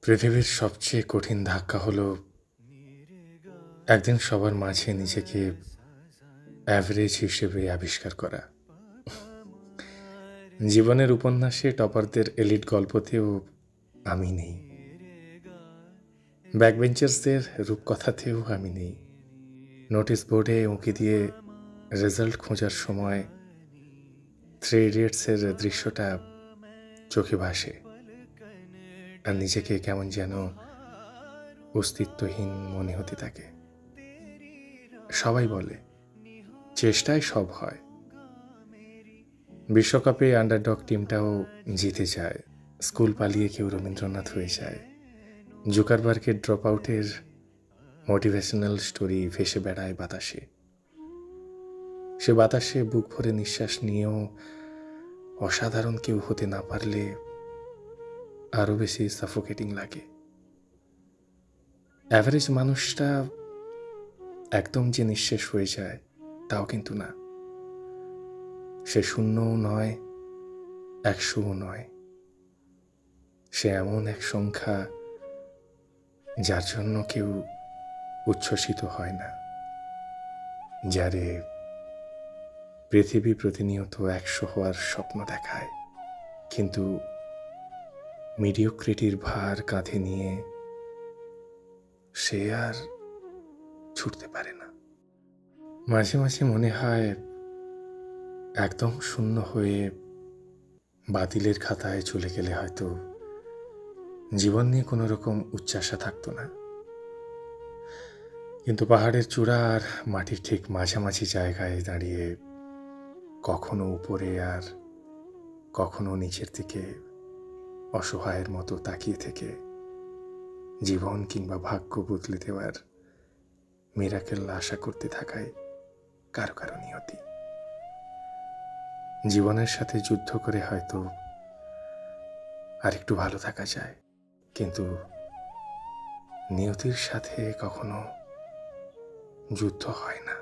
পৃথিবীর সবচেয়ে কঠিন ধাক্কা হলো একদিন সবার মাঝে নিজেকে অ্যাভারেজ হিসেবে আবিষ্কার করা। জীবনের উপন্যাসে টপারদের এলিট গল্পতেও আমি নেই, ব্যাকবেঞ্চার্সদের রূপকথাতেও আমি নেই। নোটিশ বোর্ডে উঁকি দিয়ে রেজাল্ট খোঁজার সময় 3 ইডিয়টসের দৃশ্যটা চোখে ভাসে, আর নিজেকে কেমন যেন অস্তিত্বহীন মনে হতে থাকে। সবাই বলে চেষ্টায় সব হয়। বিশ্বকাপে আন্ডারডগ টিমটাও জিতে যায়, স্কুল পালিয়ে কেউ রবীন্দ্রনাথ হয়ে যায়, জুকারবার্গের ড্রপ আউটের মোটিভেশনাল স্টোরি ভেসে বেড়ায় বাতাসে। সে বাতাসে বুক ভরে নিঃশ্বাস নিয়েও অসাধারণ কেউ হতে না পারলে আরো বেশি সাফোকেটিং লাগে। অ্যাভারেজ মানুষটা একদম যে নিঃশেষ হয়ে যায় তাও কিন্তু না। সে শূন্যও নয়, 100ও নয়। সে এমন এক সংখ্যা যার জন্য কেউ উচ্ছ্বসিত হয় না, যারে পৃথিবী প্রতিনিয়ত 100 হওয়ার স্বপ্ন দেখায়, কিন্তু মিডিওক্রিটির ভার কাঁধে নিয়ে সে আর ছুটতে পারে না। মাঝে মাঝে মনে হয় একদম শূন্য হয়ে বাতিলের খাতায় চলে গেলে হয়তো জীবন নিয়ে কোনো রকম উচ্চাশা থাকতো না। কিন্তু পাহাড়ের চূড়া আর মাটির ঠিক মাঝামাঝি জায়গায় দাঁড়িয়ে কখনো উপরে আর কখনো নিচের দিকে অসহায়ের মতো তাকিয়ে থেকে জীবন কিংবা ভাগ্য বদলে দেওয়ার মিরাকেল আশা করতে থাকায় কারো কারো নিয়তি। জীবনের সাথে যুদ্ধ করে হয়তো আর একটু ভালো থাকা যায়, কিন্তু নিয়তির সাথে কখনো যুদ্ধ হয় না।